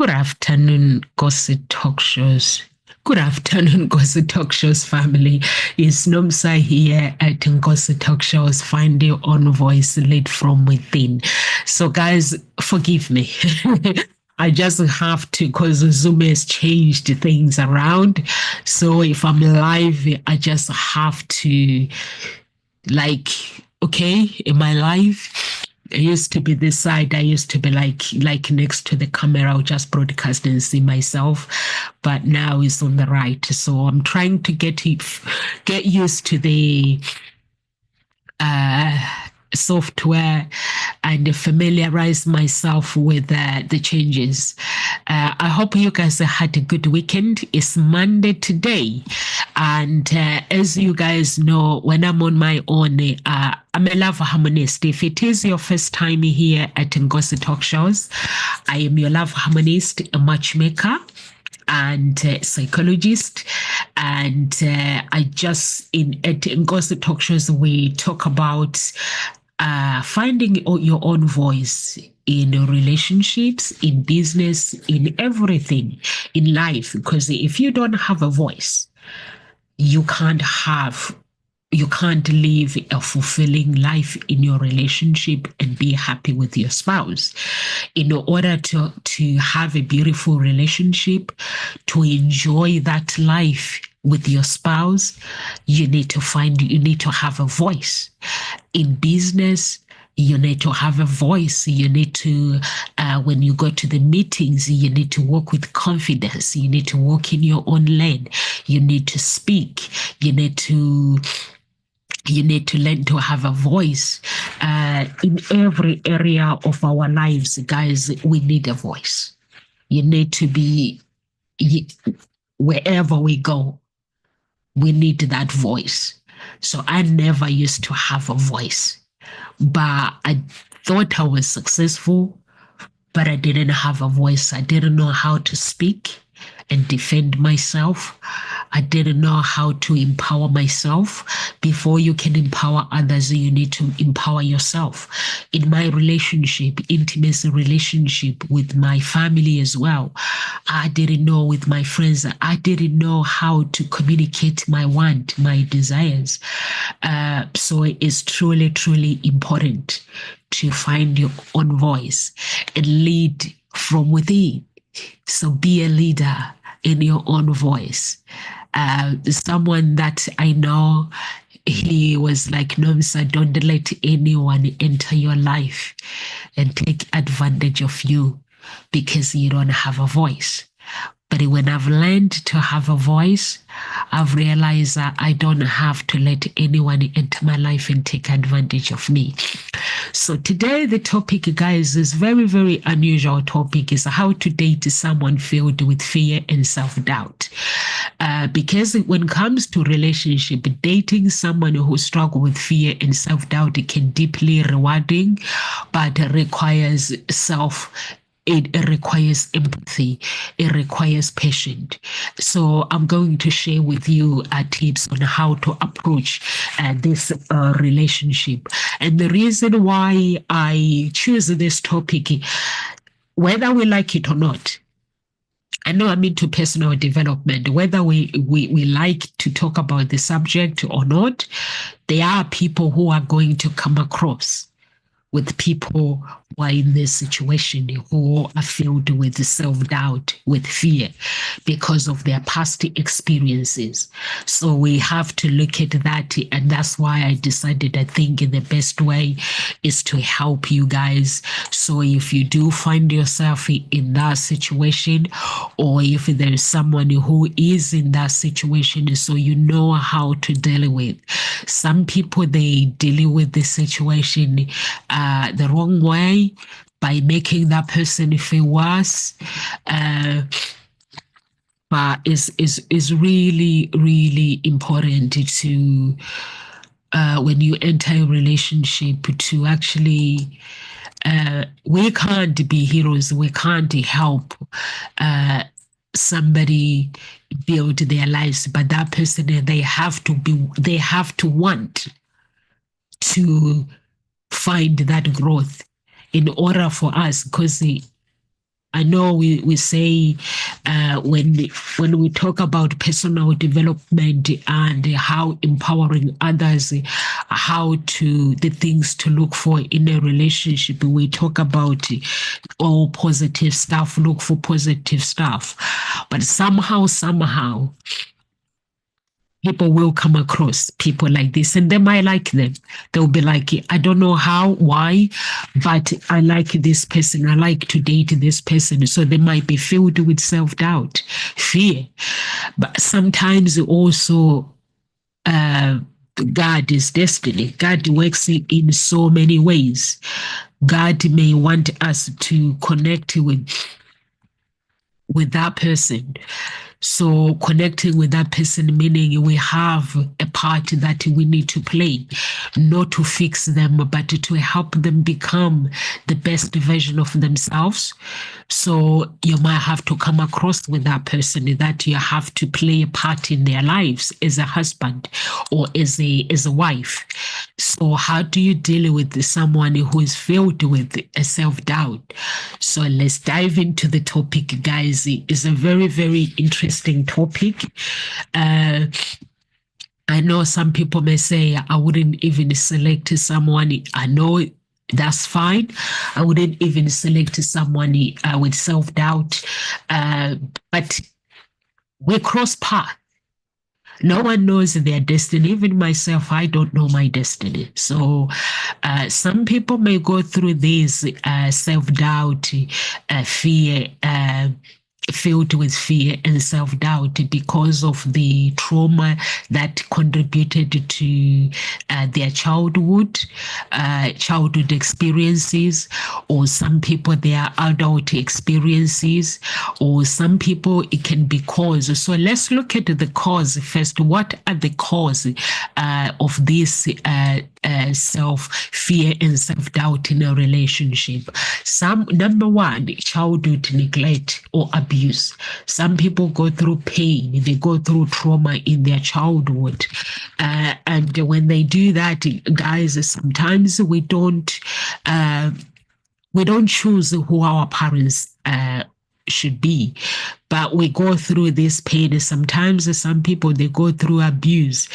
Good afternoon, Gossip Talk Shows. Good afternoon, Gossip Talk Shows family. It's Nomsa here at Gossip Talk Shows. Find your own voice lead from within. So, guys, forgive me. I just have to because Zoom has changed things around. So, if I'm live, I just have to, like, okay, in my life. I used to be this side. I used to be like next to the camera. I'll just broadcast and see myself, but now it's on the right. So I'm trying to get used to the uh, software and familiarize myself with the changes. I hope you guys had a good weekend. It's Monday today. And as you guys know, when I'm on my own, I'm a love harmonist. If it is your first time here at Ngozi Talk Shows, I am your love harmonist, a matchmaker and psychologist. And I just at Ngozi Talk Shows, we talk about finding your own voice in relationships, in business, in everything in life. Because if you don't have a voice, you can't have you can't live a fulfilling life in your relationship and be happy with your spouse. In order to have a beautiful relationship, to enjoy that life with your spouse, you need to have a voice. In business, you need to have a voice. You need to, when you go to the meetings, you need to walk with confidence. You need to walk in your own lane. You need to speak. You need to learn to have a voice in every area of our lives, guys. We need a voice. You need to be wherever we go. We need that voice. So I never used to have a voice, but I thought I was successful, but I didn't have a voice. I didn't know how to speak and defend myself. I didn't know how to empower myself. Before you can empower others, you need to empower yourself. In my relationship, intimacy relationship with my family as well, I didn't know. With my friends, I didn't know how to communicate my want, my desires. So it's truly, truly important to find your own voice and lead from within. So be a leader in your own voice. Someone that I know, he was like, Nomsa, don't let anyone enter your life and take advantage of you because you don't have a voice. But when I've learned to have a voice, I've realized that I don't have to let anyone enter my life and take advantage of me. So today, the topic, guys, is very, very unusual topic is how to date someone filled with fear and self-doubt. Because when it comes to relationship, dating someone who struggles with fear and self-doubt can deeply rewarding, but requires it requires empathy. It requires patience. So I'm going to share with you tips on how to approach this relationship. And the reason why I choose this topic, whether we like it or not, I know I'm into personal development, whether we like to talk about the subject or not, there are people who are going to come across with people who are in this situation, who are filled with self-doubt, with fear because of their past experiences. So we have to look at that. And that's why I decided, I think the best way is to help you guys. So if you do find yourself in that situation, or if there is someone who is in that situation, so you know how to deal with. Some people, they deal with the situation the wrong way by making that person feel worse. But is really, really important to when you enter a relationship to actually we can't be heroes. We can't help somebody build their lives, but that person, they have to want to find that growth in order for us, because I know we say when we talk about personal development and how empowering others, how to the things to look for in a relationship, we talk about all positive stuff, look for positive stuff. But somehow, people will come across people like this and they might like them. They'll be like, I don't know how, why, but I like this person. I like to date this person. So they might be filled with self-doubt, fear. But sometimes also God is destiny. God works in so many ways. God may want us to connect with that person. So connecting with that person, meaning we have a part that we need to play, not to fix them, but to help them become the best version of themselves. So you might have to come across with that person that you have to play a part in their lives as a husband or as a wife. So how do you deal with someone who is filled with a self-doubt? So let's dive into the topic, guys. It's a very, very interesting topic. I know some people may say, I wouldn't even select someone. I know that's fine. I wouldn't even select someone with self-doubt. But we cross paths. No one knows their destiny. Even myself, I don't know my destiny. So some people may go through this self-doubt, fear, filled with fear and self-doubt because of the trauma that contributed to their childhood experiences, or some people their adult experiences, or some people it can be cause. So let's look at the cause first. What are the cause of this self-fear and self-doubt in a relationship? Number one, childhood neglect or abuse. Some people go through pain, they go through trauma in their childhood. And when they do that, guys, sometimes we don't choose who our parents should be, but we go through this pain. Sometimes some people, they go through abuse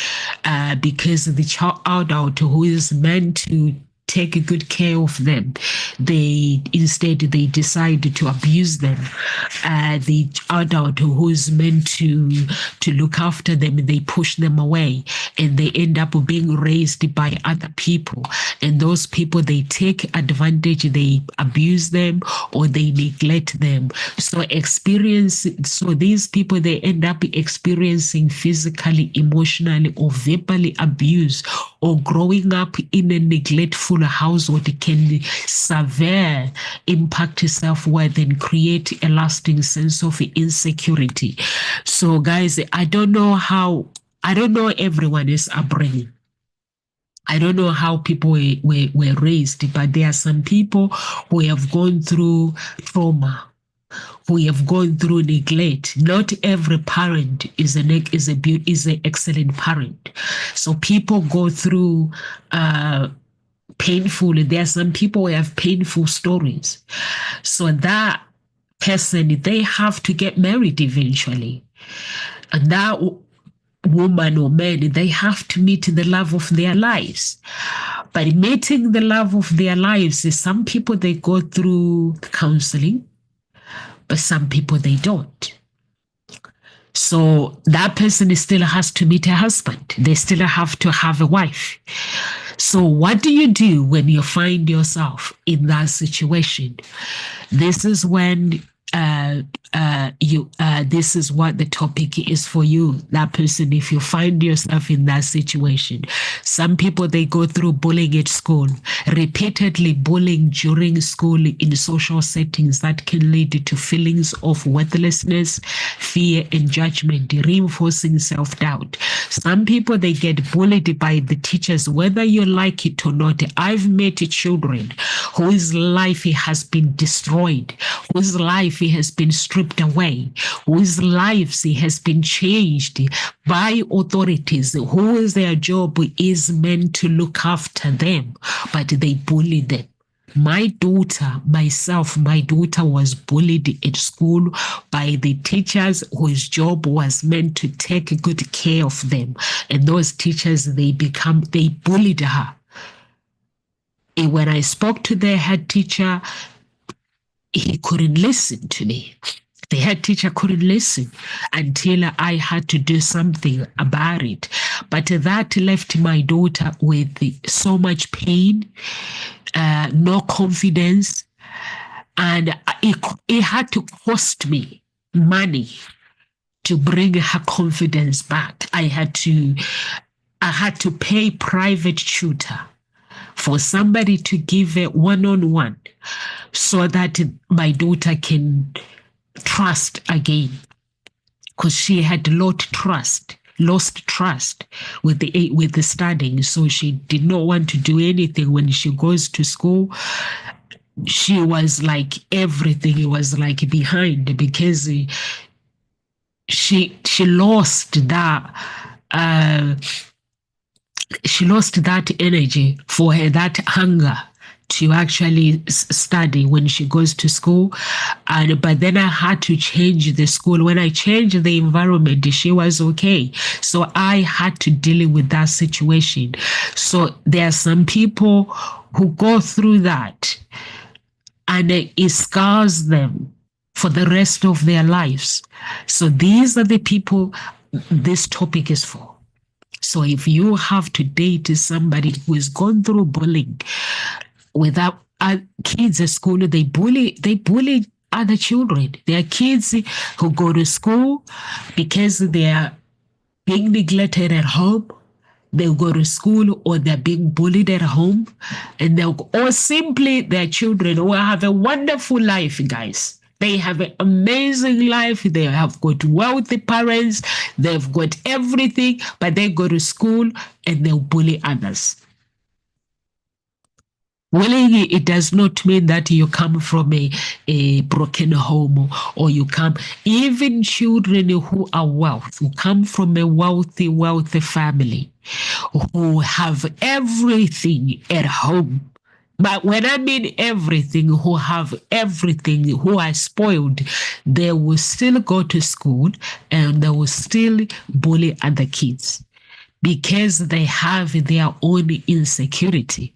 because the child who is meant to take good care of them, they decide to abuse them. The adult who is meant to look after them, they push them away, and they end up being raised by other people. And those people, they take advantage, they abuse them, or they neglect them. So these people, they end up experiencing physically, emotionally, or verbally abuse, or growing up in a neglectful household can severe impact self-worth and create a lasting sense of insecurity. So guys, I don't know everyone's upbringing. I don't know how people were raised, but there are some people who have gone through trauma, who have gone through neglect. Not every parent is an excellent parent. So people go through painful. There are some people who have painful stories. So that person, they have to get married eventually. And that woman or man, they have to meet the love of their lives. But meeting the love of their lives, some people, they go through counseling, but some people, they don't. So that person still has to meet a husband. They still have to have a wife. So what do you do when you find yourself in that situation? This is when this is what the topic is for you, that person. If you find yourself in that situation, some people, they go through bullying at school, repeatedly bullying during school in social settings that can lead to feelings of worthlessness, fear, and judgment, reinforcing self-doubt. Some people, they get bullied by the teachers, whether you like it or not. I've met children whose life has been destroyed, whose life has been stripped away, whose lives has been changed by authorities whose their job is meant to look after them, but they bully them. my daughter was bullied at school by the teachers whose job was meant to take good care of them. And those teachers, they bullied her. And when I spoke to the head teacher, he couldn't listen to me. The head teacher couldn't listen until I had to do something about it. But that left my daughter with so much pain, no confidence, and it had to cost me money to bring her confidence back. I had to pay private tutor for somebody to give a one-on-one so that my daughter can trust again, because she had lost trust with the studying. So she did not want to do anything. When she goes to school, she was like, everything was like behind, because she lost that energy for her, that hunger to actually study when she goes to school. But then I had to change the school. When I changed the environment, she was okay. So I had to deal with that situation. So there are some people who go through that, and it scars them for the rest of their lives. So these are the people this topic is for. So if you have to date somebody who has gone through bullying, without kids at school, they bully other children. There are kids who go to school because they are being neglected at home. They'll go to school, or they're being bullied at home, or simply their children will have a wonderful life, guys. They have an amazing life. They have got wealthy parents. They've got everything, but they go to school and they'll bully others. Bullying, it does not mean that you come from a broken home, or you come, even children who are who come from a wealthy family, who have everything at home. But when I mean everything, who have everything, who are spoiled, they will still go to school and they will still bully other kids because they have their own insecurity.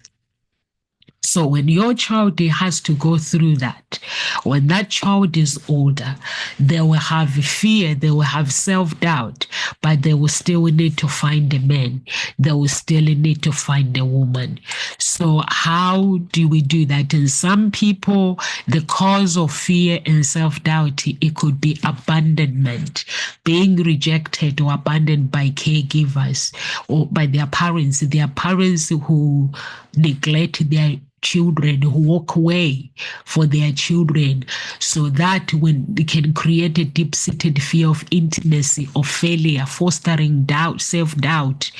So when your child has to go through that, when that child is older, they will have fear, they will have self-doubt, but they will still need to find a man. They will still need to find a woman. So how do we do that? And some people, the cause of fear and self-doubt, it could be abandonment, being rejected or abandoned by caregivers or by their parents who neglect their children, who walk away for their children, so that when they can create a deep-seated fear of intimacy, of failure, fostering doubt, self-doubt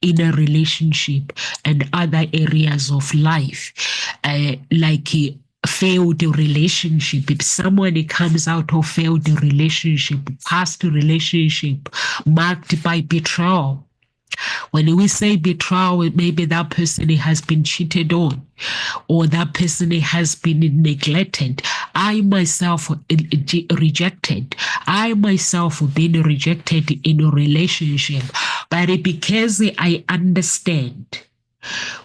in a relationship and other areas of life, like a failed relationship. If someone comes out of failed relationship, past relationship marked by betrayal, when we say betrayal, maybe that person has been cheated on, or that person has been neglected. I myself rejected. I myself been rejected in a relationship. But because I understand,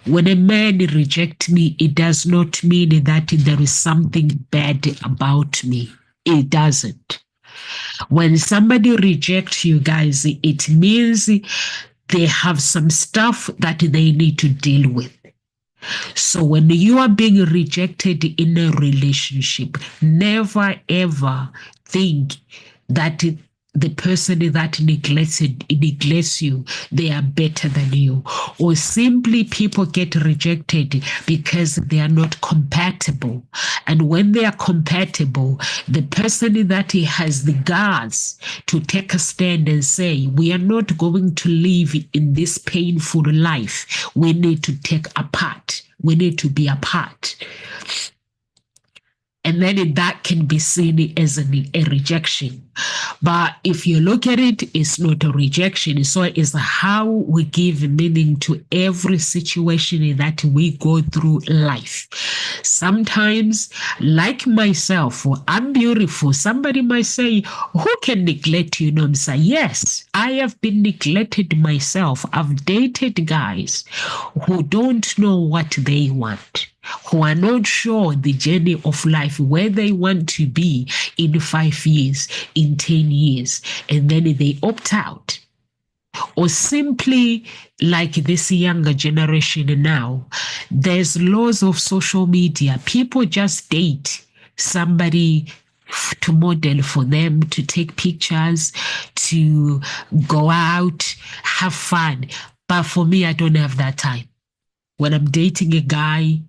when a man rejects me, it does not mean that there is something bad about me. It doesn't. When somebody rejects you, guys, it means they have some stuff that they need to deal with. So when you are being rejected in a relationship, never ever think that the person that neglects you, they are better than you. Or simply people get rejected because they are not compatible. And when they are compatible, the person that has the guts to take a stand and say, we are not going to live in this painful life. We need to take apart. We need to be apart. And then that can be seen as a rejection. But if you look at it, it's not a rejection. So it's how we give meaning to every situation that we go through life. Sometimes, like myself, I'm beautiful. Somebody might say, who can neglect you? No, I'm saying, yes, I have been neglected myself. I've dated guys who don't know what they want, who are not sure the journey of life, where they want to be in 5 years, in 10 years, and then they opt out. Or simply like this younger generation now, there's laws of social media. People just date somebody to model for them, to take pictures, to go out, have fun. But for me, I don't have that time. When I'm dating a guy,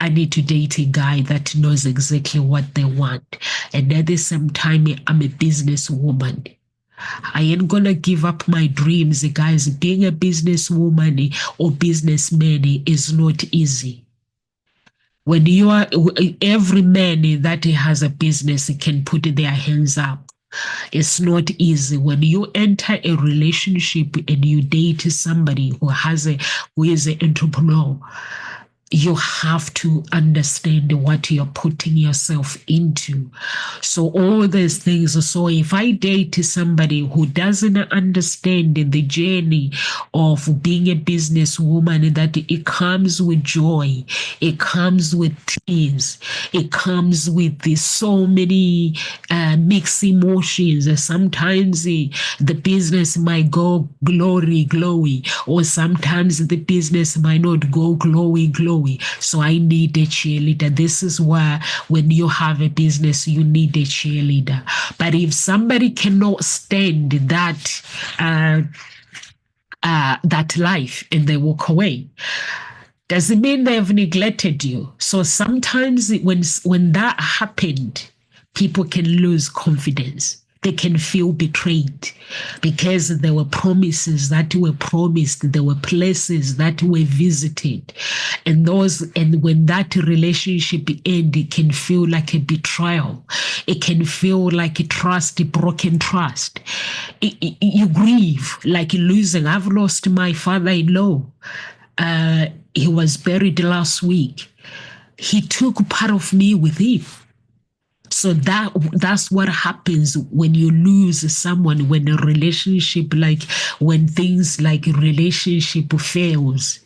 I need to date a guy that knows exactly what they want. And at the same time, I'm a businesswoman. I ain't gonna give up my dreams, guys. Being a businesswoman or businessman is not easy. When you are, every man that has a business can put their hands up. It's not easy. When you enter a relationship and you date somebody who is an entrepreneur, you have to understand what you're putting yourself into. So all these things. So if I date somebody who doesn't understand the journey of being a businesswoman, that it comes with joy, it comes with tears, it comes with so many mixed emotions. Sometimes the business might go glowy, or sometimes the business might not go glowy. So I need a cheerleader. This is why when you have a business, you need a cheerleader. But if somebody cannot stand that that life and they walk away, doesn't mean they've neglected you. So sometimes when that happened, people can lose confidence. They can feel betrayed because there were promises that were promised. There were places that were visited. And when that relationship ends, it can feel like a betrayal. It can feel like a broken trust. You grieve like losing. I've lost my father-in-law. He was buried last week. He took part of me with him. So that's what happens when you lose someone, when a relationship, like when things like a relationship fails.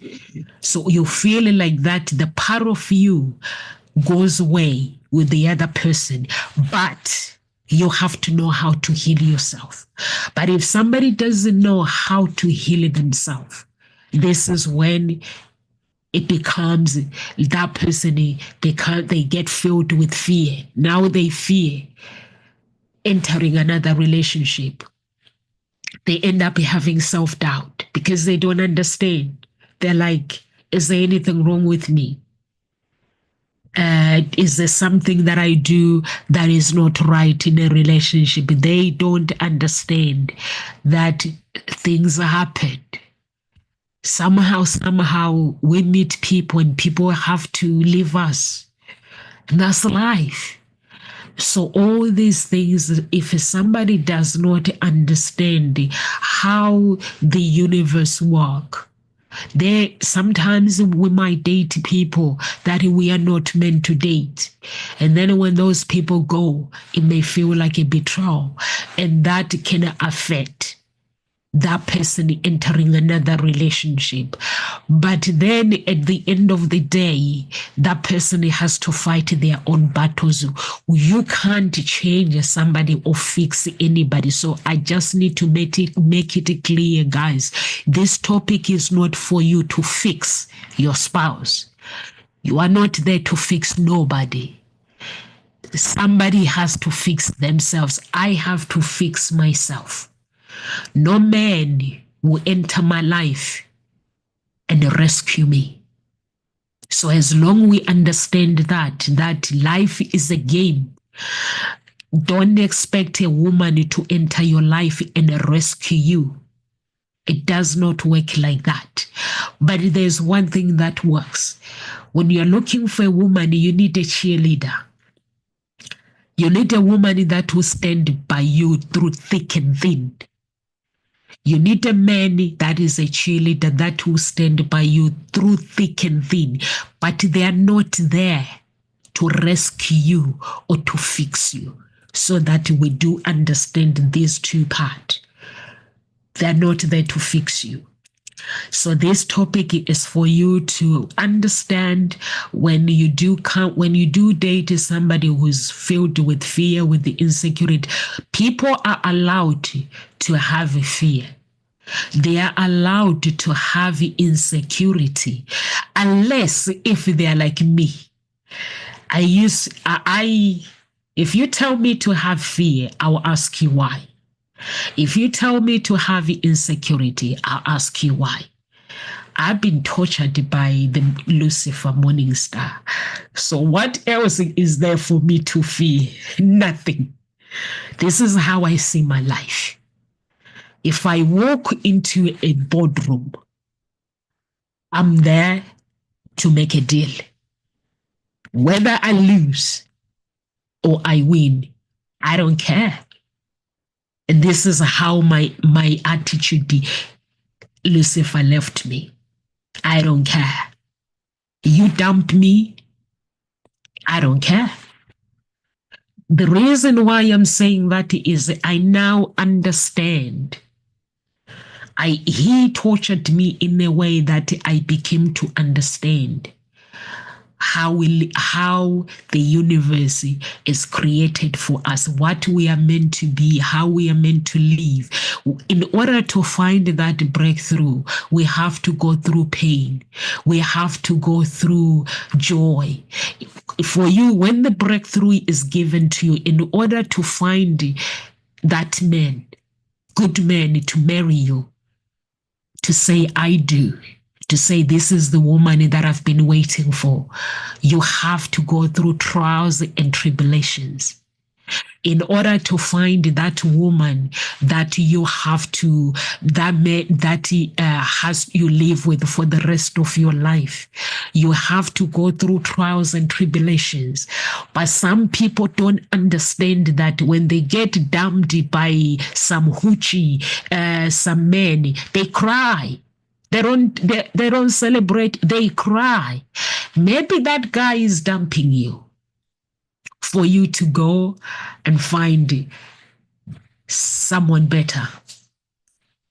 So you feel like that the part of you goes away with the other person, but you have to know how to heal yourself. But if somebody doesn't know how to heal themselves, this is when it becomes that person, they get filled with fear. Now they fear entering another relationship. They end up having self-doubt because they don't understand. They're like, is there anything wrong with me? Is there something that I do that is not right in a relationship? They don't understand that things happen. Somehow we meet people and people have to leave us. And that's life. So all these things, if somebody does not understand how the universe works, sometimes we might date people that we are not meant to date. And then when those people go, it may feel like a betrayal. And that can affect that person entering another relationship. But then at the end of the day, that person has to fight their own battles. You can't change somebody or fix anybody. So I just need to make it clear, guys. This topic is not for you to fix your spouse. You are not there to fix nobody. Somebody has to fix themselves. I have to fix myself. No man will enter my life and rescue me. So as long we understand that life is a game, don't expect a woman to enter your life and rescue you. It does not work like that. But there's one thing that works. When you're looking for a woman, you need a cheerleader. You need a woman that will stand by you through thick and thin. You need a man that is a cheerleader that will stand by you through thick and thin, but they are not there to rescue you or to fix you. So that we do understand these two parts. They're not there to fix you. So this topic is for you to understand when you do date somebody who's filled with fear, with the insecurity. People are allowed to have fear. They are allowed to have insecurity, unless if they are like me. If you tell me to have fear, I will ask you why. If you tell me to have insecurity, I'll ask you why. I've been tortured by the Lucifer morning star. So what else is there for me to fear? Nothing. This is how I see my life. If I walk into a boardroom, I'm there to make a deal. Whether I lose or I win, I don't care. And this is how my attitude, Lucifer left me. I don't care. You dump me, I don't care. The reason why I'm saying that is I now understand. He tortured me in a way that I became to understand how the universe is created for us, what we are meant to be, how we are meant to live. In order to find that breakthrough, we have to go through pain. We have to go through joy. For you, when the breakthrough is given to you, in order to find that man, good man to marry you, to say, I do, to say, this is the woman that I've been waiting for, you have to go through trials and tribulations. In order to find that woman that you have to, that man that has you live with for the rest of your life, you have to go through trials and tribulations. But some people don't understand that when they get dumped by some hoochie, some men, they cry. They don't celebrate, they cry. Maybe that guy is dumping you for you to go and find someone better.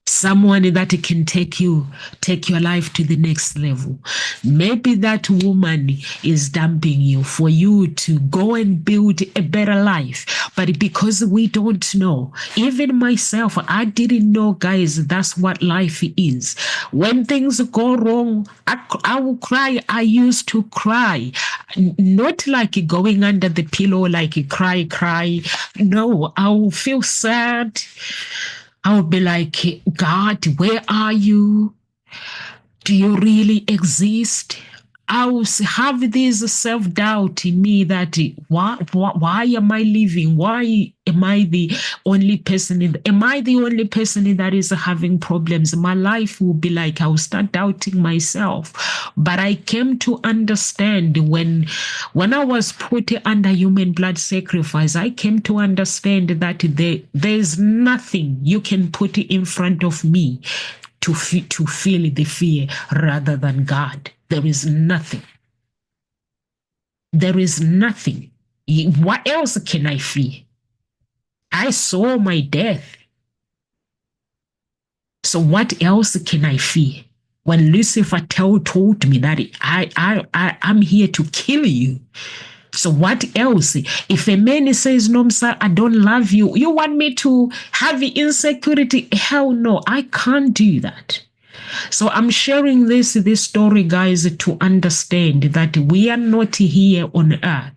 Someone that can take your life to the next level. Maybe that woman is dumping you for you to go and build a better life. But because we don't know, even myself, I didn't know, guys, that's what life is. When things go wrong, I will cry. I used to cry. Not like going under the pillow, like cry. No, I will feel sad. I would be like, God, where are you? Do you really exist? I will have this self-doubt in me that why am I living? Why am I the only person that is having problems? My life will be like, I will start doubting myself. But I came to understand when I was put under human blood sacrifice, I came to understand that there's nothing you can put in front of me to feel the fear rather than God. There is nothing. There is nothing. What else can I fear? I saw my death. So what else can I fear? When Lucifer told me that I'm here to kill you. So what else? If a man says, no, sir, I don't love you, you want me to have insecurity? Hell no, I can't do that. So I'm sharing this story, guys, to understand that we are not here on earth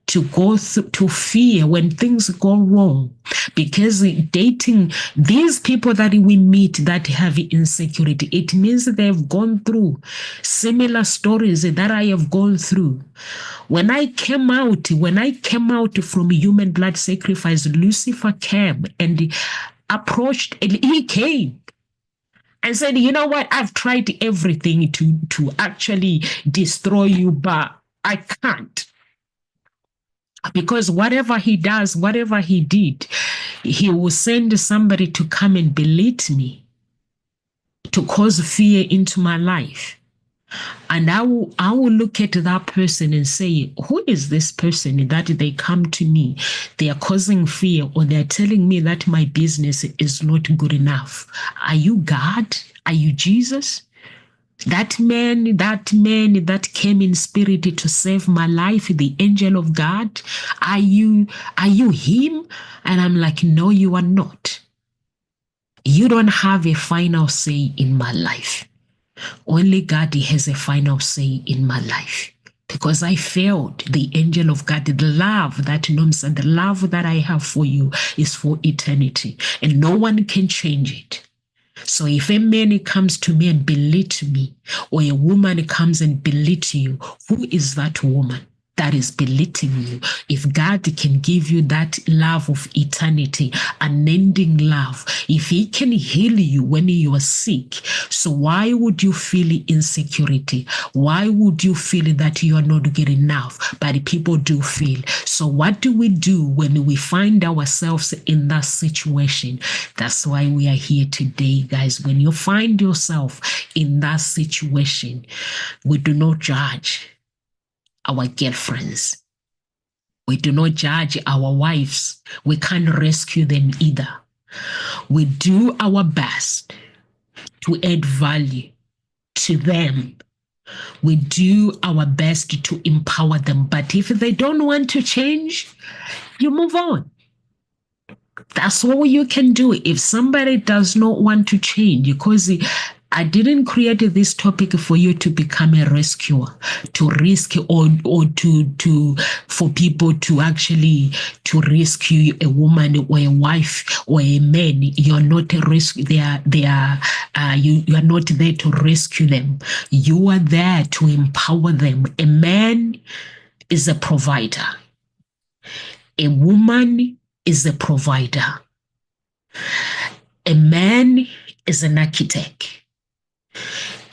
to go to fear when things go wrong, because dating these people that we meet that have insecurity, it means they've gone through similar stories that I have gone through. When I came out from human blood sacrifice, Lucifer came and approached, and he came and said, you know what, I've tried everything to actually destroy you, but I can't. Because whatever he does, whatever he did, he will send somebody to come and belittle me, to cause fear into my life. And I will look at that person and say, who is this person that they come to me? They are causing fear, or they're telling me that my business is not good enough. Are you God? Are you Jesus? That man that came in spirit to save my life, the angel of God, are you him? And I'm like, no, you are not. You don't have a final say in my life. Only God has a final say in my life. Because I failed the angel of God, the love that knows, and the love that I have for you is for eternity, and no one can change it. So if a man comes to me and belittle me, or a woman comes and belittle you, who is that woman that is belittling you? If God can give you that love of eternity, unending love, if he can heal you when you are sick, so why would you feel insecurity? Why would you feel that you are not good enough? But people do feel. So what do we do when we find ourselves in that situation? That's why we are here today, guys. When you find yourself in that situation, we do not judge our girlfriends. We do not judge our wives. We can't rescue them either. We do our best to add value to them. We do our best to empower them. But if they don't want to change, you move on. That's all you can do. If somebody does not want to change, because I didn't create this topic for you to become a rescuer, to risk or to for people to actually to rescue a woman or a wife or a man. You're not a rescue. You are not there to rescue them. You are there to empower them. A man is a provider. A woman is a provider. A man is an architect.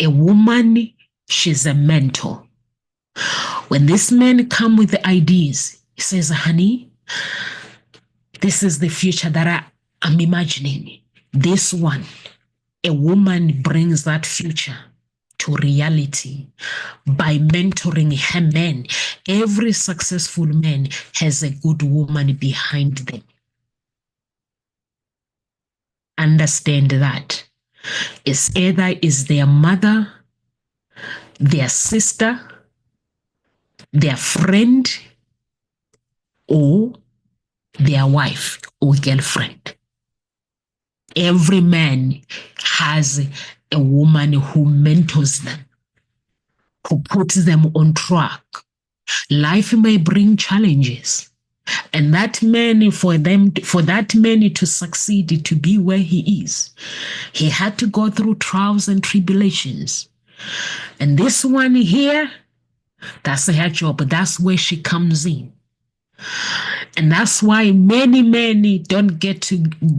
A woman, she's a mentor. When this man come with the ideas, he says, honey, this is the future that I'm imagining. This one, a woman brings that future to reality by mentoring her man. Every successful man has a good woman behind them. Understand that. It's either is their mother, their sister, their friend, or their wife or girlfriend. Every man has a woman who mentors them, who puts them on track. Life may bring challenges, and that man, for that man to succeed, to be where he is, he had to go through trials and tribulations. And this one here, that's her job. That's where she comes in. And that's why many don't get to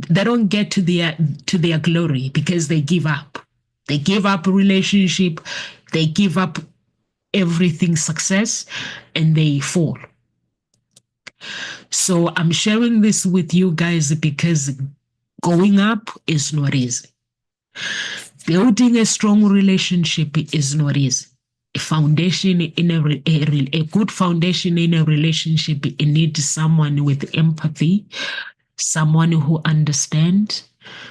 their glory, because they give up. They give up a relationship, they give up everything, success, and they fall. So I'm sharing this with you guys because going up is not easy. Building a strong relationship is not easy. A foundation in a good foundation in a relationship, it needs someone with empathy, someone who understands,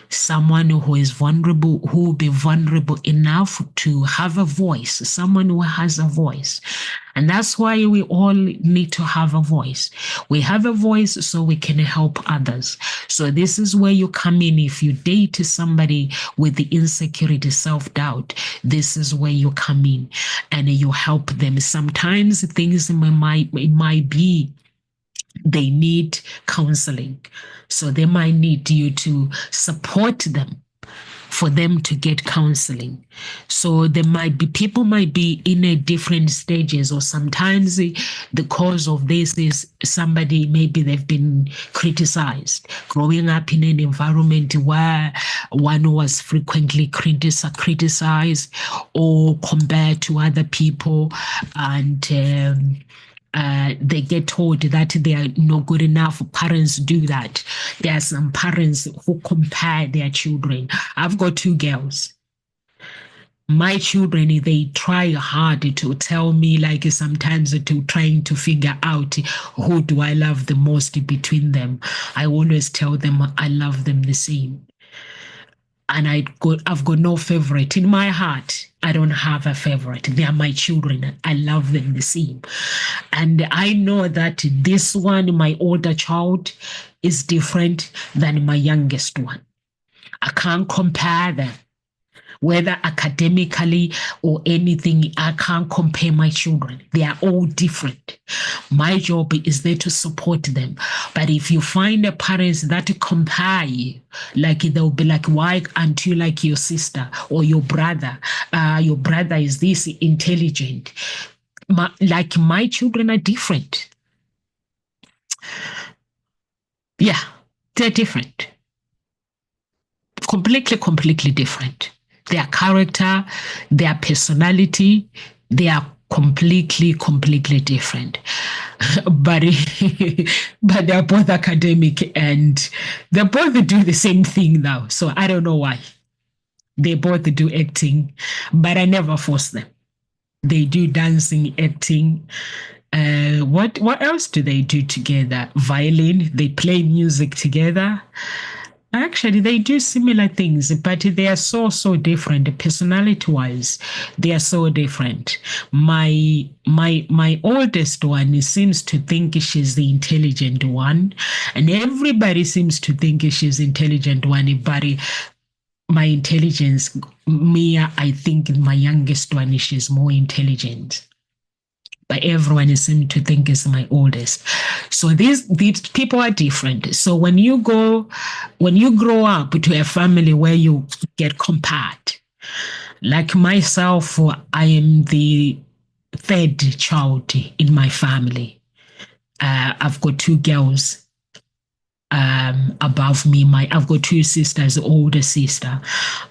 someone who is vulnerable, who will be vulnerable enough to have a voice, someone who has a voice. And that's why we all need to have a voice. We have a voice so we can help others. So this is where you come in. If you date somebody with the insecurity, self-doubt, this is where you come in and you help them. Sometimes things might be they need counseling. So they might need you to support them for them to get counseling. So people might be in a different stages, or sometimes the cause of this is somebody, maybe they've been criticized. Growing up in an environment where one was frequently criticized or compared to other people, and they get told that they are not good enough. Parents do that. There are some parents who compare their children. I've got two girls. My children, they try hard to tell me, like sometimes to trying to figure out who do I love the most between them. I always tell them I love them the same. And I've got no favorite in my heart. I don't have a favorite. They are my children. I love them the same. And I know that this one, my older child, is different than my youngest one. I can't compare them, whether academically or anything. I can't compare my children. They are all different. My job is there to support them. But if you find a parents that compare you, like they'll be like, why aren't you like your sister or your brother? Your brother is this intelligent. Like my children are different. Yeah, they're different. Completely different. Their character, their personality, they are completely different. but but they're both academic and they both do the same thing now. So I don't know why. They both do acting, but I never force them. They do dancing, acting. What else do they do together? Violin. They play music together. Actually, they do similar things, but they are so different. Personality-wise, they are so different. My oldest one seems to think she's the intelligent one, and everybody seems to think she's intelligent one. But my intelligence, Mia, I think my youngest one, she's more intelligent. But everyone seems to think is my oldest. So these people are different. So when you grow up to a family where you get compared, like myself, I am the third child in my family. I've got two girls above me. I've got two sisters, older sister.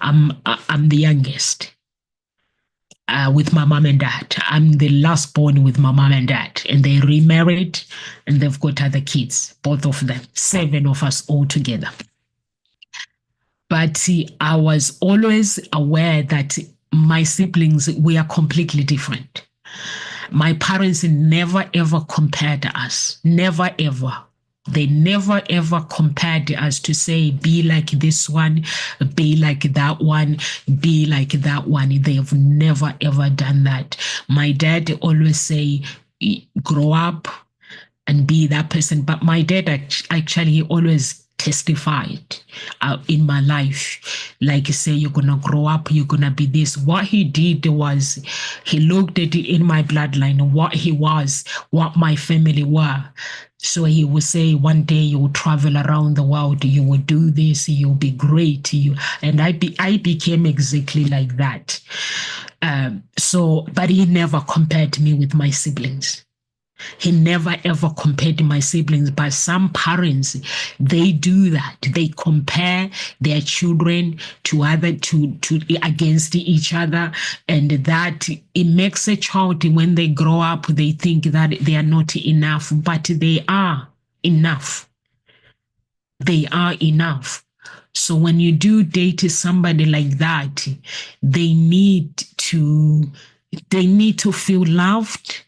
I'm the youngest. With my mom and dad. I'm the last born with my mom and dad, and they remarried and they've got other kids, both of them, 7 of us all together. But see, I was always aware that my siblings, we are completely different. My parents never ever compared us, never ever. They never ever compared us to say, be like this one, be like that one, be like that one. They have never ever done that. My dad always say, grow up and be that person. But my dad actually always testified in my life, like say, you're gonna grow up, you're gonna be this. What he did was he looked at it in my bloodline, what he was, what my family were. So he would say, one day you will travel around the world, you will do this, you'll be great. And I became exactly like that. But he never compared me with my siblings. He never ever compared my siblings, but some parents, they do that. They compare their children to against each other, and that it makes a child, when they grow up, they think that they are not enough, but they are enough. They are enough. So when you do date somebody like that, they need to feel loved.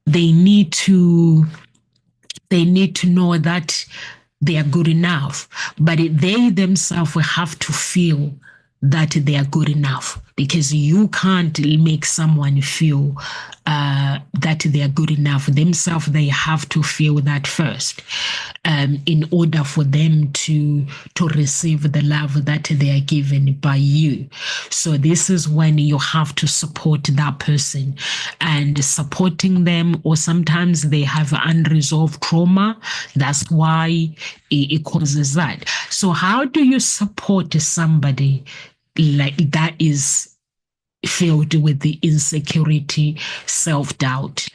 They need to know that they are good enough, but they themselves have to feel that they are good enough, because you can't make someone feel that they are good enough. Themselves, they have to feel that first, in order for them to receive the love that they are given by you. So this is when you have to support that person, and supporting them, or sometimes they have unresolved trauma. That's why it causes that. So how do you support somebody like that is filled with the insecurity, self-doubt?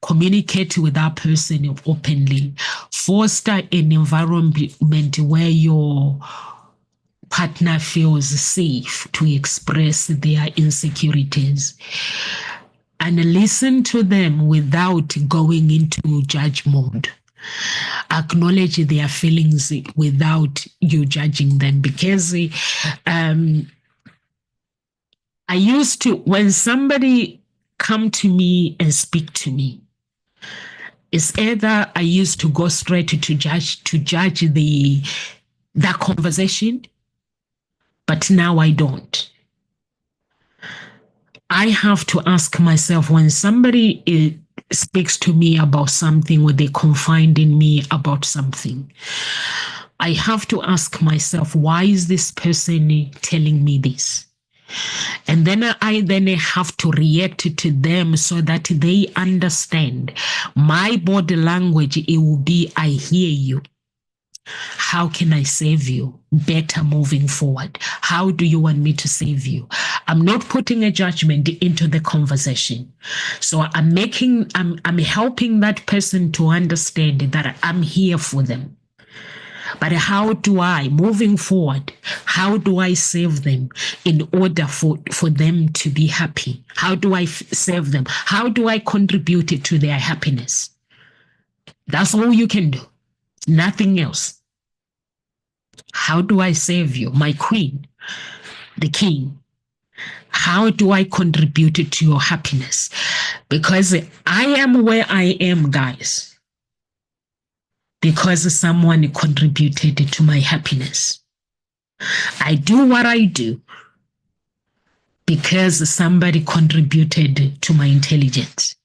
Communicate with that person openly. Foster an environment where your partner feels safe to express their insecurities. and listen to them without going into judge mode. Acknowledge their feelings without you judging them, because I used to, when somebody come to me and speak to me, it's either I used to go straight to judge that conversation, but now I don't. I have to ask myself, when somebody speaks to me about something, or they confide in me about something, I have to ask myself, why is this person telling me this? And then I have to react to them so that they understand. My body language, it will be, I hear you. How can I save you better moving forward? How do you want me to save you? I'm not putting a judgment into the conversation. So I'm helping that person to understand that I'm here for them. But how do I, moving forward, how do I save them in order for them to be happy? How do I save them? How do I contribute to their happiness? That's all you can do. Nothing else. How do I save you, my queen, the king? How do I contribute to your happiness? Because I am where I am, guys, because someone contributed to my happiness. I do what I do because somebody contributed to my intelligence.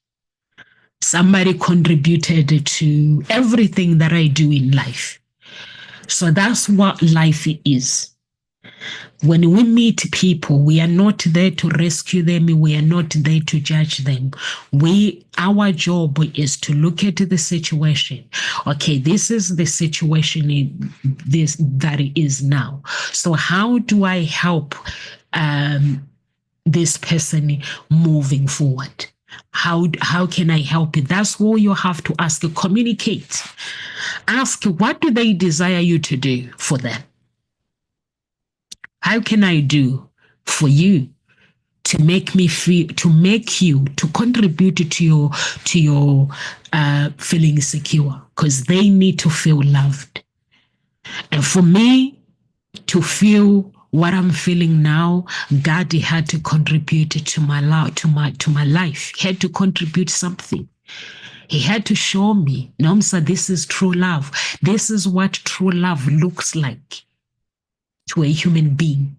Somebody contributed to everything that I do in life. So that's what life is. When we meet people, we are not there to rescue them. We are not there to judge them. Our job is to look at the situation. Okay, this is the situation that it is now. So how do I help this person moving forward? How can I help it? That's what you have to ask. Communicate. Ask, what do they desire you to do for them? How can I do for you to make me feel, to contribute to your feeling secure? Because they need to feel loved. And for me to feel what I'm feeling now, God had to contribute to my life. He had to contribute something. He had to show me, Nomsa, this is true love. This is what true love looks like to a human being.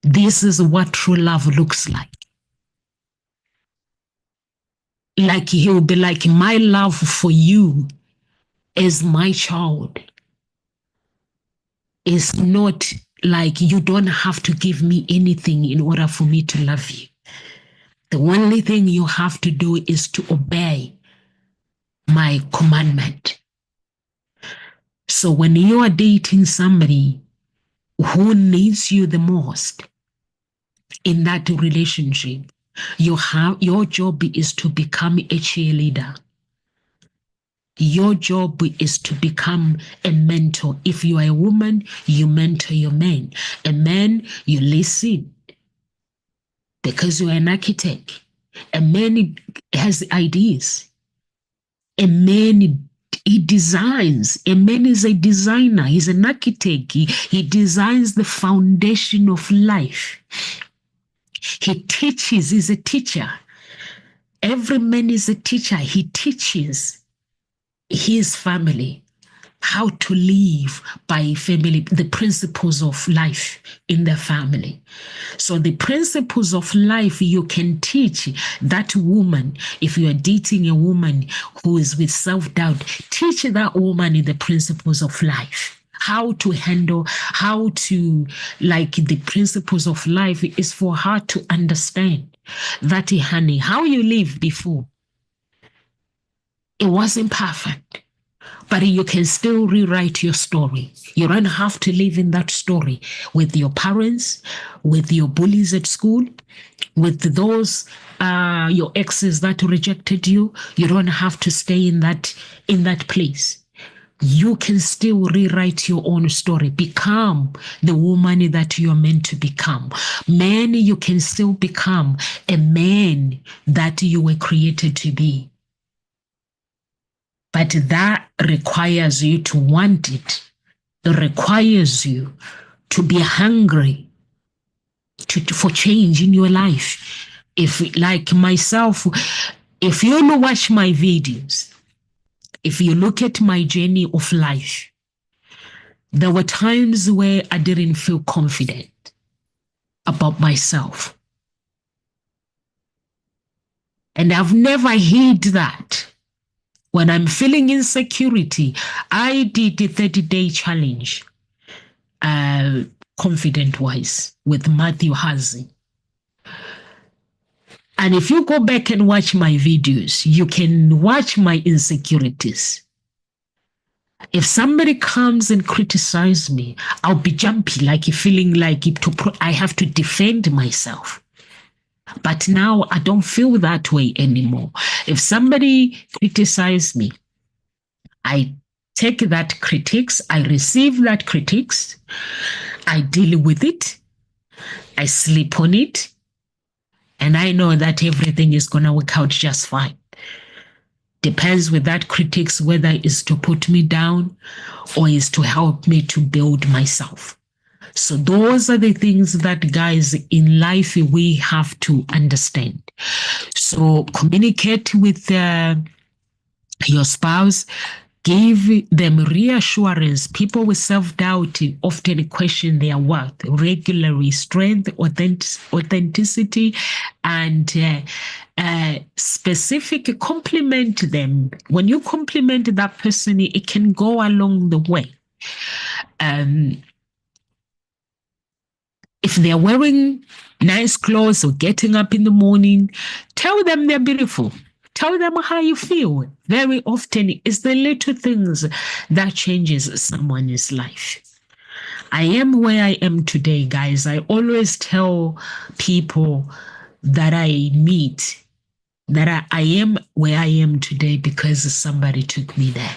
This is what true love looks like. Like he will be like, my love for you as my child is not like you don't have to give me anything in order for me to love you. The only thing you have to do is to obey my commandment. So when you are dating somebody who needs you the most in that relationship, your job is to become a cheerleader. Your job is to become a mentor. If you are a woman, you mentor your man. A man, you listen because you are an architect. A man has ideas. A man, he designs. A man is a designer. He's an architect. He designs the foundation of life. He teaches. He's a teacher. Every man is a teacher. He teaches his family how to live by family, the principles of life in the family. So the principles of life you can teach that woman. If you are dating a woman who is with self-doubt, teach that woman the principles of life. How to handle, how to, like, the principles of life is for her to understand that, honey, how you lived before, it wasn't perfect. But you can still rewrite your story. You don't have to live in that story with your parents, with your bullies at school, with those your exes that rejected you. You don't have to stay in that place. You can still rewrite your own story. Become the woman that you are meant to become. Man, you can still become a man that you were created to be. But that requires you to want it. It requires you to be hungry for change in your life. If, like myself, if you watch my videos, if you look at my journey of life, there were times where I didn't feel confident about myself. And I've never hid that. When I'm feeling insecurity, I did the 30-day challenge, confident-wise, with Matthew Hazy. And if you go back and watch my videos, you can watch my insecurities. If somebody comes and criticizes me, I'll be jumpy, like feeling like I have to defend myself. But now I don't feel that way anymore. If somebody criticizes me, I take that critiques, I receive that critiques, I deal with it, I sleep on it, and I know that everything is going to work out just fine. Depends with that critics whether it's to put me down or is to help me to build myself. So those are the things that, guys, in life we have to understand. So communicate with your spouse. Give them reassurance. People with self-doubt often question their worth, regularly strength, authenticity, and specific compliment them. When you compliment that person, it can go along the way. If they're wearing nice clothes or getting up in the morning, tell them they're beautiful. Tell them how you feel. Very often, it's the little things that changes someone's life. I am where I am today, guys. I always tell people that I meet that I am where I am today because somebody took me there.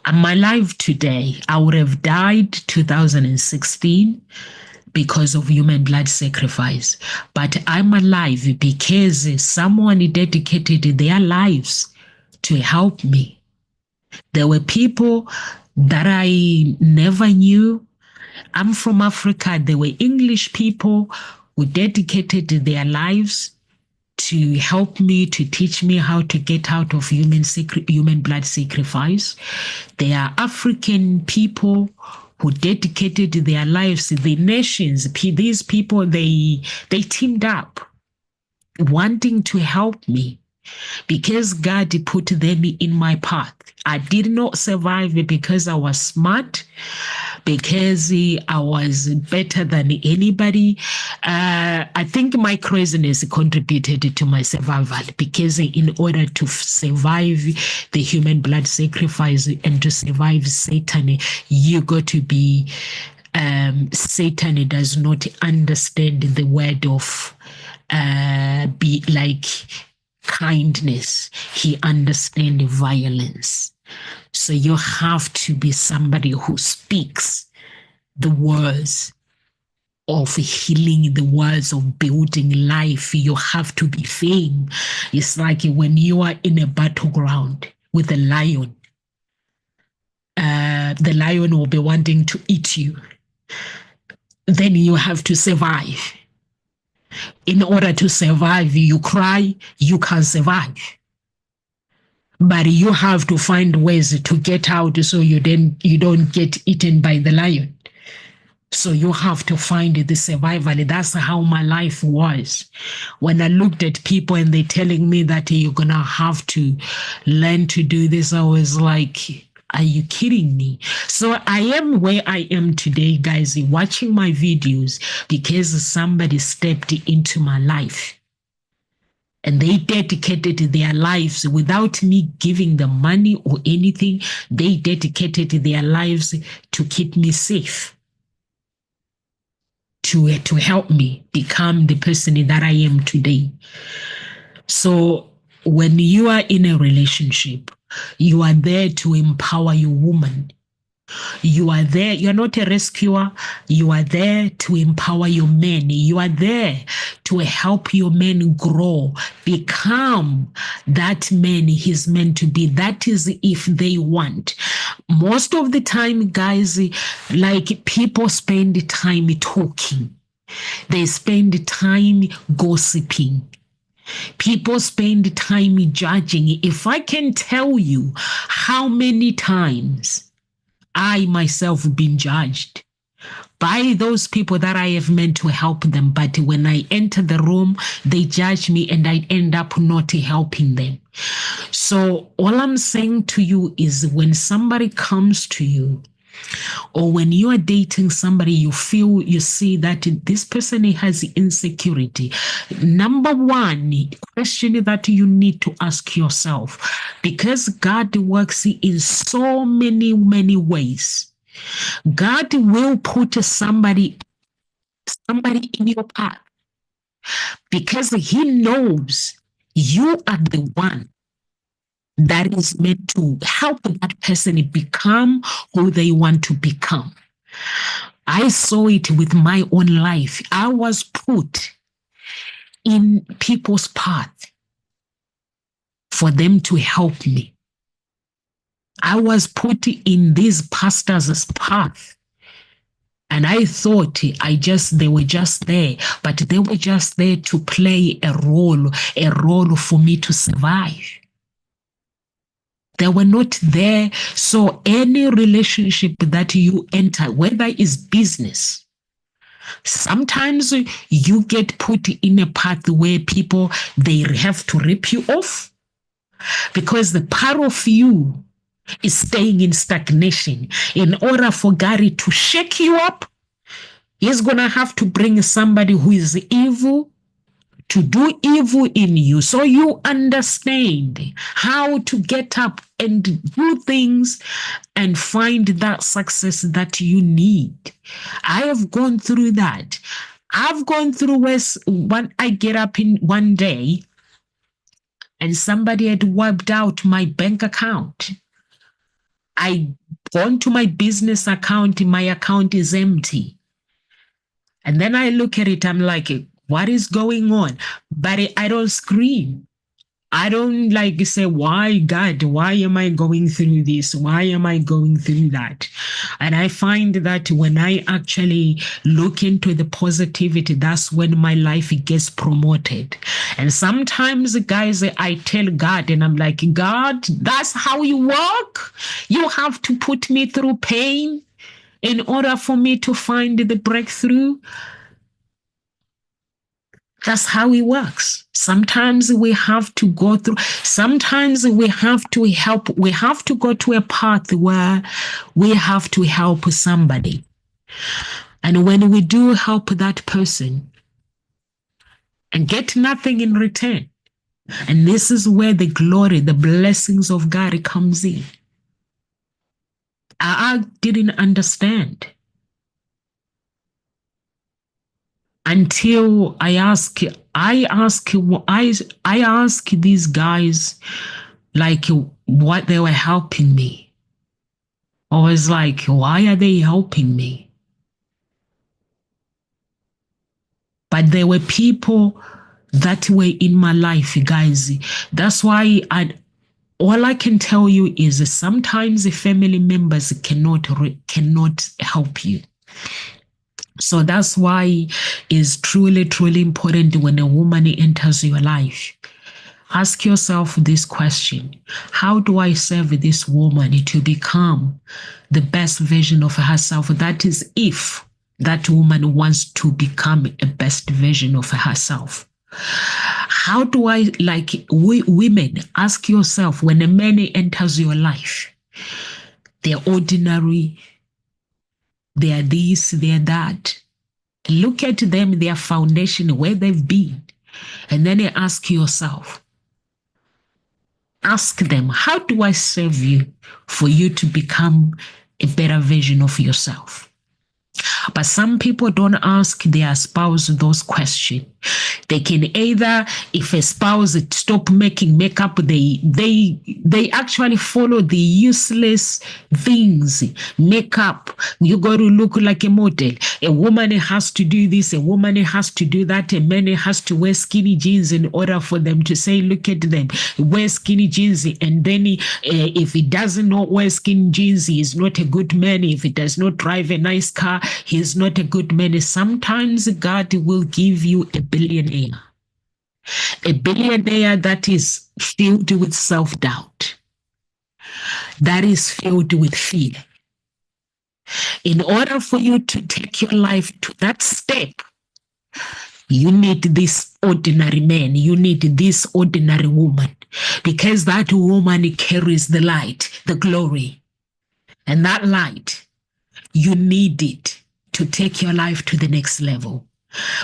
I'm alive today. I would have died 2016 because of human blood sacrifice. But I'm alive because someone dedicated their lives to help me. There were people that I never knew. I'm from Africa. There were English people who dedicated their lives to help me, to teach me how to get out of human blood sacrifice. There are African people who dedicated their lives, the nations, these people, they teamed up wanting to help me because God put them in my path. I did not survive because I was smart, because I was better than anybody. I think my craziness contributed to my survival because in order to survive the human blood sacrifice and to survive Satan, you got to be, Satan does not understand the word of be like kindness. He understands violence. So you have to be somebody who speaks the words of healing, the words of building life. You have to be firm. It's like when you are in a battleground with a lion, the lion will be wanting to eat you. Then you have to survive. In order to survive, you cry, you can't survive. But you have to find ways to get out so you don't get eaten by the lion. So you have to find the survival. That's how my life was. When I looked at people and they're telling me that you're going to have to learn to do this, I was like, are you kidding me? So I am where I am today, guys, watching my videos because somebody stepped into my life. And they dedicated their lives without me giving them money or anything. They dedicated their lives to keep me safe, to help me become the person that I am today. So when you are in a relationship, You are there to empower your woman. You are there. You're not a rescuer. You are there to empower your men. You are there to help your men grow, become that man he's meant to be. That is if they want. Most of the time, guys, like people spend time talking. They spend time gossiping. People spend time judging. If I can tell you how many times I myself been judged by those people that I have meant to help them, but when I enter the room, they judge me and I end up not helping them. So all I'm saying to you is when somebody comes to you, or when you are dating somebody, you see that this person has insecurity. Number one question that you need to ask yourself, because God works in so many, many ways. God will put somebody in your path because he knows you are the one that is meant to help that person become who they want to become. I saw it with my own life. I was put in people's path for them to help me. I was put in these pastors' path. And I thought they were just there, but they were just there to play a role for me to survive. They were not there. So any relationship that you enter, whether it's business, sometimes you get put in a path where people, they have to rip you off because the part of you is staying in stagnation. In order for Gary to shake you up, he's going to have to bring somebody who is evil to do evil in you, so you understand how to get up and do things and find that success that you need. I have gone through that. I've gone through when I get up in one day and somebody had wiped out my bank account. I gone to my business account, my account is empty. And then I look at it, I'm like, what is going on? But I don't scream. I don't say, why, God, why am I going through this? Why am I going through that? And I find that when I actually look into the positivity, that's when my life gets promoted. And sometimes, guys, I tell God and I'm like, God, that's how you work? You have to put me through pain in order for me to find the breakthrough? That's how it works. Sometimes we have to go through, sometimes we have to help, we have to go to a path where we have to help somebody. And when we do help that person and get nothing in return, and this is where the glory, the blessings of God comes in. I didn't understand until I ask these guys what they were helping me. I was like, why are they helping me? But there were people that were in my life, guys. That's why all I can tell you is sometimes the family members cannot help you. So that's why it's truly, truly important when a woman enters your life. Ask yourself this question: how do I serve this woman to become the best version of herself? That is, if that woman wants to become a best version of herself. How do I, women, ask yourself when a man enters your life, they're ordinary, they're this, they're that. Look at them, their foundation, where they've been. And then you ask yourself, ask them, how do I serve you for you to become a better version of yourself? But some people don't ask their spouse those questions. They can either, if a spouse stop making makeup, they actually follow the useless things. Makeup, you got to look like a model. A woman has to do this, a woman has to do that, a man has to wear skinny jeans in order for them to say, look at them, wear skinny jeans. And then if he doesn't not wear skinny jeans, he is not a good man. If he does not drive a nice car, he is not a good man. Sometimes God will give you a billionaire that is filled with self-doubt, that is filled with fear. In order for you to take your life to that step, you need this ordinary man, you need this ordinary woman, because that woman carries the light, the glory. And that light, you need it to take your life to the next level.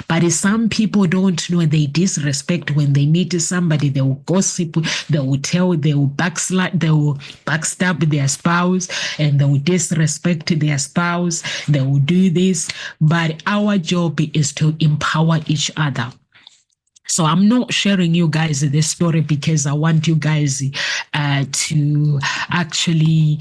But some people don't know, they disrespect when they meet somebody, they will gossip, they will tell, they will backslide, they will backstab their spouse, and they will disrespect their spouse, they will do this. But our job is to empower each other. So I'm not sharing you guys this story because I want you guys to actually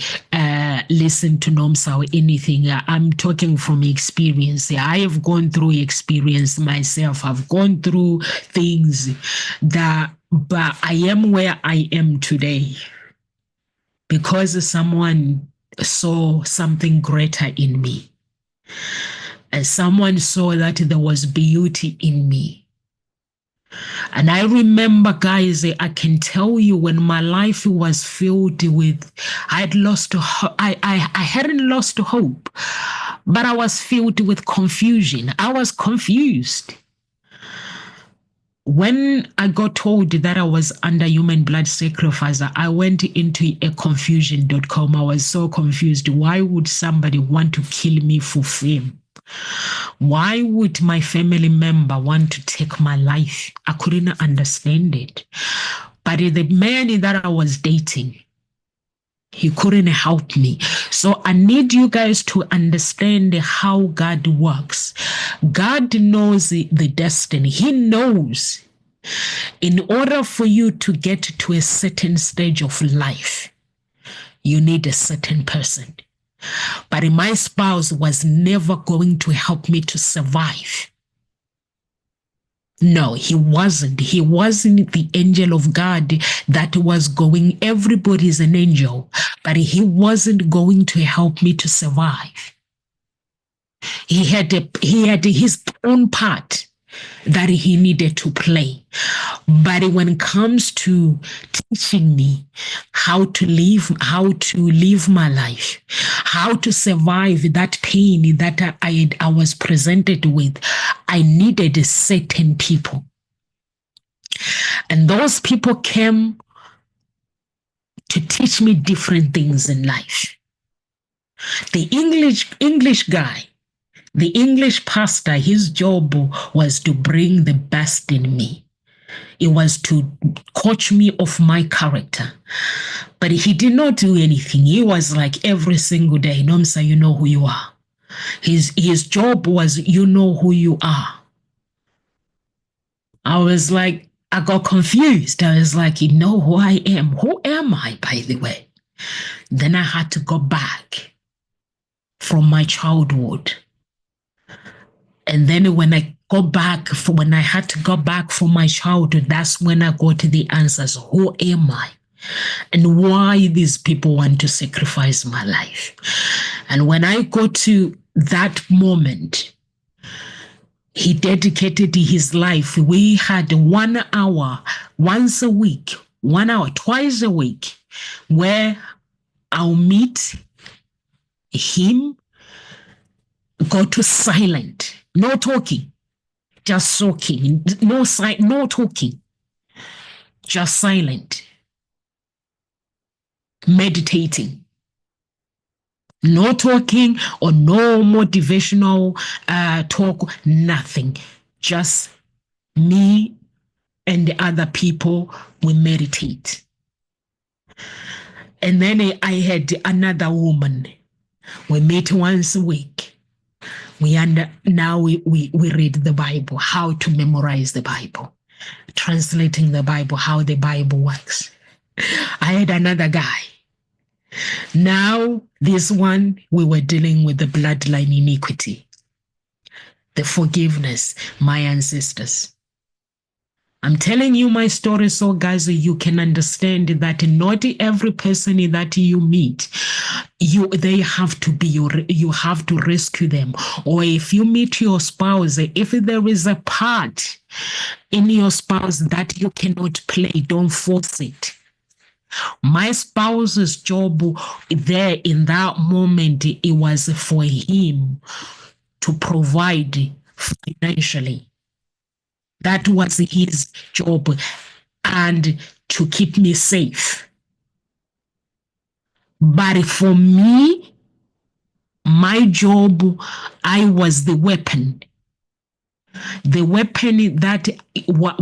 listen to Nomsa or anything. I'm talking from experience. I have gone through experience myself. I've gone through things but I am where I am today because someone saw something greater in me. And someone saw that there was beauty in me. And I remember, guys, I can tell you when my life was filled with, I hadn't lost hope, but I was filled with confusion. I was confused. When I got told that I was under human blood sacrifice, I went into a confusion.com. I was so confused. Why would somebody want to kill me for fame? Why would my family member want to take my life? I couldn't understand it. But the man that I was dating, he couldn't help me. So I need you guys to understand how God works. God knows the destiny. He knows in order for you to get to a certain stage of life, you need a certain person. But my spouse was never going to help me to survive. No, he wasn't. He wasn't the angel of God that was going, everybody's an angel, but he wasn't going to help me to survive. He had his own part that he needed to play. But when it comes to teaching me how to live my life, how to survive that pain that I was presented with, I needed certain people. And those people came to teach me different things in life. The English guy, the English pastor, his job was to bring the best in me. It was to coach me of my character. But he did not do anything. He was like every single day, Nomsa, you know who you are. His job was, you know who you are. I was like, I got confused. I was like, you know who I am. Who am I, by the way? Then I had to go back from my childhood. And then when I had to go back from my childhood, that's when I got the answers. Who am I? And why these people want to sacrifice my life? And when I got to that moment, he dedicated his life. We had 1 hour once a week, 1 hour twice a week, where I'll meet him, go to silent, no talking, just soaking, no talking, just silent, meditating, no talking or no motivational talk, nothing, just me and the other people, we meditate. And then I had another woman. We meet once a week. we read the Bible, how to memorize the Bible, translating the Bible, how the Bible works. I had another guy. Now, this one, we were dealing with the bloodline iniquity, the forgiveness, my ancestors. I'm telling you my story so, guys, you can understand that not every person that you meet, they have to be you have to rescue them. Or if you meet your spouse, if there is a part in your spouse that you cannot play, don't force it. My spouse's job there in that moment, it was for him to provide financially. That was his job, and to keep me safe. But for me, my job, I was the weapon. The weapon that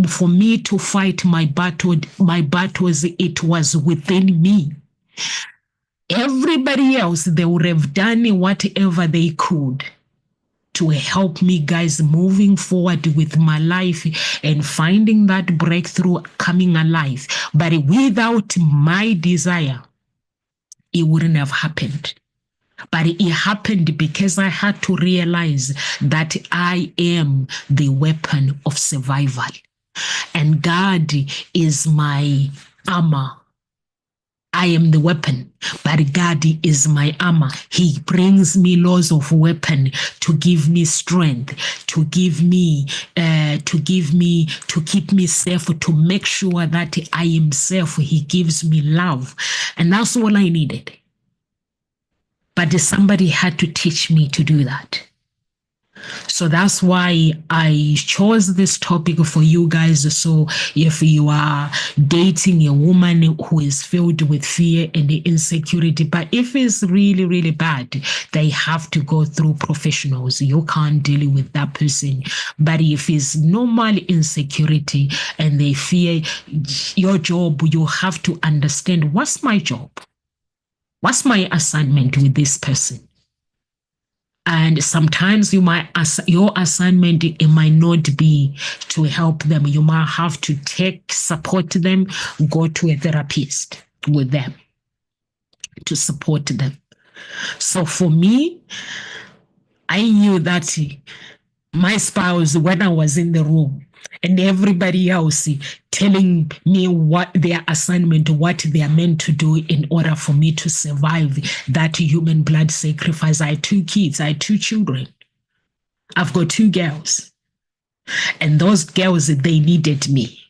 for me to fight my battles, it was within me. Everybody else, they would have done whatever they could to help me, guys, moving forward with my life and finding that breakthrough, coming alive. But without my desire, it wouldn't have happened. But it happened because I had to realize that I am the weapon of survival. And God is my armor. I am the weapon, but God is my armor. He brings me laws of weapon to give me strength, to keep me safe, to make sure that I am safe. He gives me love. And that's all I needed. But somebody had to teach me to do that. So that's why I chose this topic for you guys. So if you are dating a woman who is filled with fear and insecurity, but if it's really, really bad, they have to go through professionals. You can't deal with that person. But if it's normal insecurity and they fear, your job, you have to understand, what's my job? What's my assignment with this person? And sometimes your assignment, it might not be to help them. You might have to support them, go to a therapist with them to support them. So for me, I knew that my spouse, when I was in the room, and everybody else telling me what their assignment, what they are meant to do in order for me to survive that human blood sacrifice. I had 2 kids, I had 2 children. I've got 2 girls. And those girls, they needed me.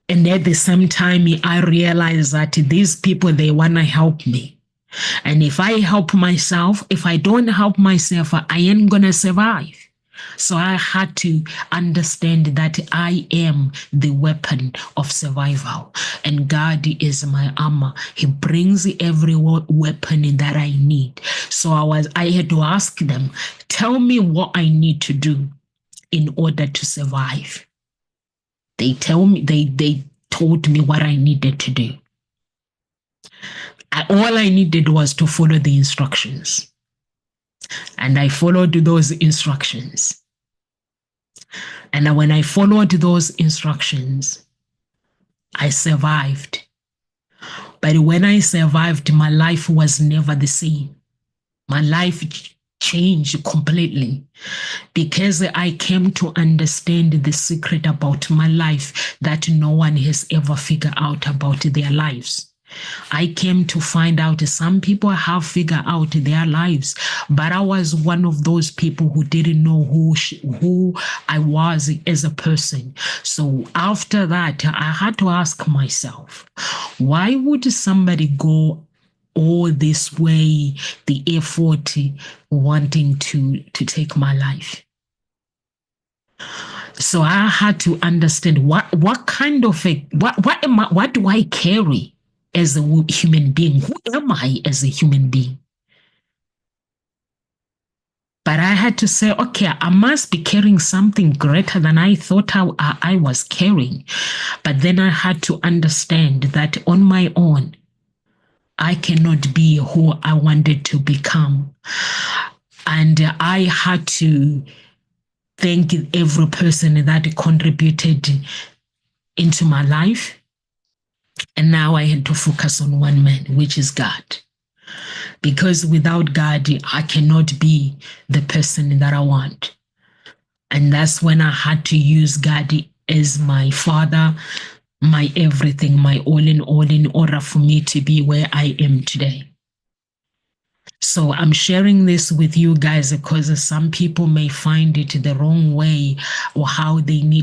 And at the same time, I realized that these people, they want to help me. And if I help myself, if I don't help myself, I ain't going to survive. So I had to understand that I am the weapon of survival, and God is my armor. He brings every weapon that I need. So I had to ask them, tell me what I need to do in order to survive. They told me what I needed to do. All I needed was to follow the instructions. And I followed those instructions. And when I followed those instructions, I survived. But when I survived, my life was never the same. My life changed completely because I came to understand the secret about my life that no one has ever figured out about their lives. I came to find out some people have figured out their lives, but I was one of those people who didn't know who I was as a person. So after that, I had to ask myself, why would somebody go all this way, the effort, wanting to take my life? So I had to understand what kind of what do I carry as a human being? Who am I as a human being? But I had to say, okay, I must be carrying something greater than I thought I was carrying. But then I had to understand that on my own, I cannot be who I wanted to become. And I had to thank every person that contributed into my life. And now I had to focus on one man, which is God. Because without God, I cannot be the person that I want. And that's when I had to use God as my father, my everything, my all in order for me to be where I am today. So I'm sharing this with you guys because some people may find it the wrong way or how they need